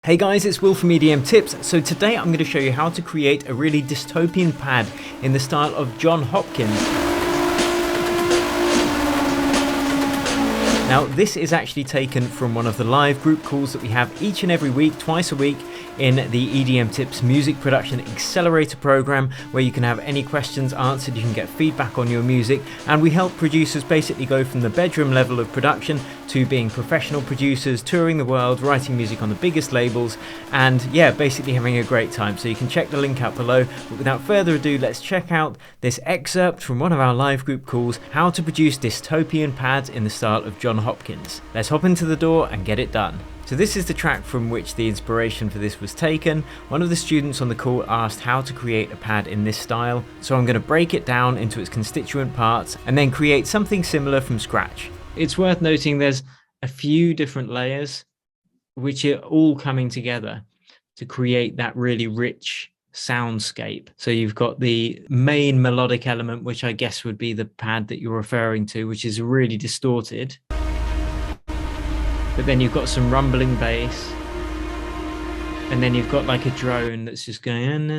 Hey guys, it's Will from EDM Tips. So today I'm going to show you how to create a really dystopian pad in the style of Jon Hopkins. Now this is actually taken from one of the live group calls that we have each and every week, twice a week, in the EDM Tips Music Production Accelerator program, where you can have any questions answered, you can get feedback on your music, and we help producers basically go from the bedroom level of production to being professional producers, touring the world, writing music on the biggest labels, and yeah, basically having a great time. So you can check the link out below, but without further ado, let's check out this excerpt from one of our live group calls, how to produce dystopian pads in the style of Jon Hopkins. Let's hop into the door and get it done. So this is the track from which the inspiration for this was taken. One of the students on the call asked how to create a pad in this style, so I'm going to break it down into its constituent parts and then create something similar from scratch. It's worth noting there's a few different layers which are all coming together to create that really rich soundscape. So you've got the main melodic element, which I guess would be the pad that you're referring to, which is really distorted. But then you've got some rumbling bass, and then you've got like a drone that's just going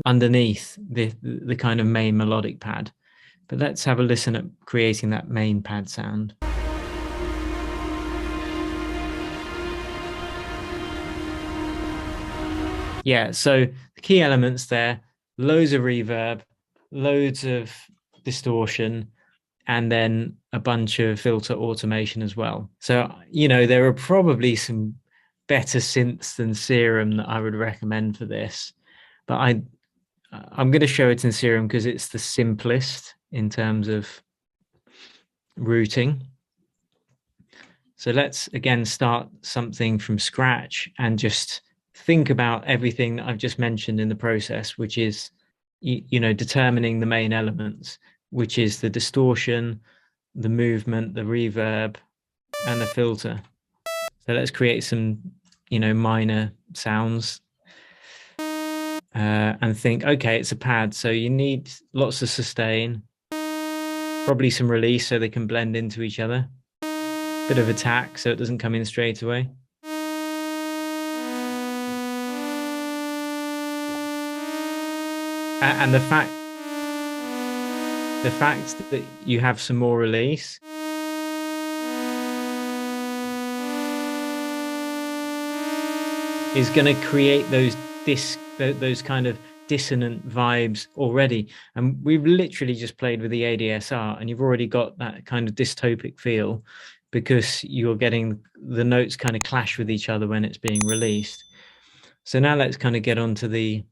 underneath the kind of main melodic pad. But let's have a listen at creating that main pad sound. Yeah, so the key elements there, loads of reverb, loads of distortion, and then a bunch of filter automation as well. So, you know, there are probably some better synths than Serum that I would recommend for this, but I'm going to show it in Serum because it's the simplest in terms of routing. So let's again start something from scratch and just think about everything that I've just mentioned in the process, which is, you know, determining the main elements, which is the distortion, the movement, the reverb, and the filter. So let's create some, you know, minor sounds and think, okay, it's a pad, so you need lots of sustain, probably some release so they can blend into each other, bit of attack so it doesn't come in straight away. And the fact that you have some more release is going to create those kind of dissonant vibes already. And we've literally just played with the ADSR, and you've already got that kind of dystopic feel because you're getting the notes kind of clash with each other when it's being released. So now let's kind of get onto the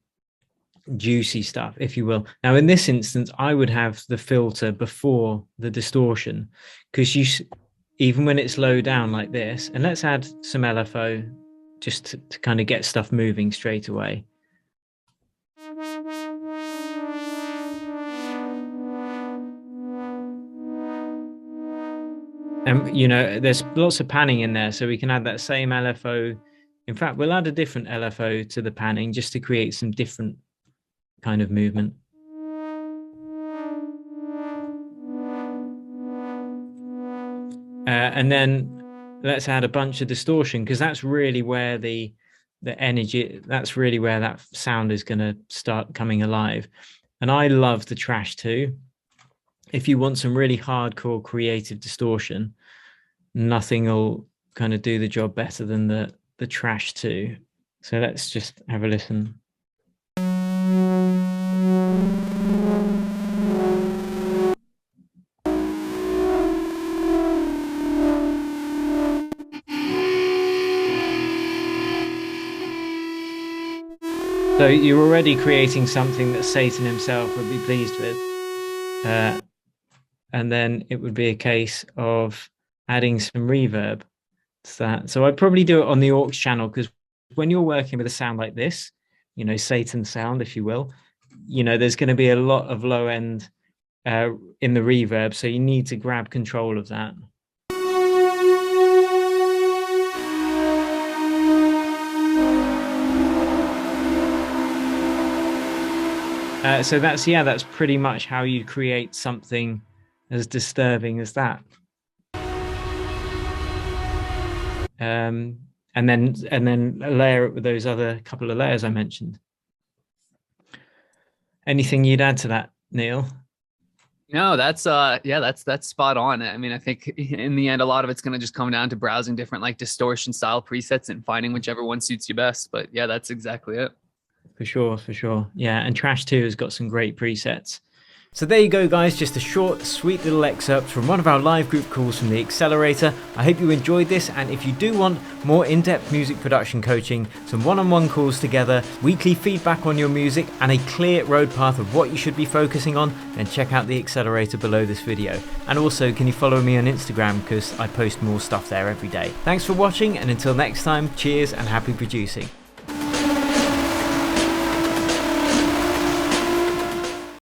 juicy stuff, if you will. Now in this instance I would have the filter before the distortion, because even when it's low down like this, and let's add some LFO just to kind of get stuff moving straight away. And you know, there's lots of panning in there, so we can add that same LFO. In fact, we'll add a different LFO to the panning just to create some different kind of movement. And then let's add a bunch of distortion, because that's really where the energy, that's really where that sound is going to start coming alive. And I love the Trash 2. If you want some really hardcore creative distortion, nothing will kind of do the job better than the Trash 2. So let's just have a listen. So you're already creating something that Satan himself would be pleased with. And then it would be a case of adding some reverb to that. So I'd probably do it on the aux channel, because when you're working with a sound like this, you know, Satan sound, if you will, you know, there's going to be a lot of low end in the reverb. So you need to grab control of that. So that's pretty much how you create something as disturbing as that. And and then layer it with those other couple of layers I mentioned. Anything you'd add to that, Neil? No, that's that's spot on. I mean, I think in the end, a lot of it's going to just come down to browsing different like distortion style presets and finding whichever one suits you best. But yeah, that's exactly it. For sure. Yeah, and Trash 2 has got some great presets. So there you go, guys, just a short, sweet little excerpt from one of our live group calls from the Accelerator. I hope you enjoyed this, and if you do want more in-depth music production coaching, some one-on-one calls together, weekly feedback on your music, and a clear road path of what you should be focusing on, then check out the Accelerator below this video. And also, can you follow me on Instagram, because I post more stuff there every day. Thanks for watching, and until next time, cheers and happy producing.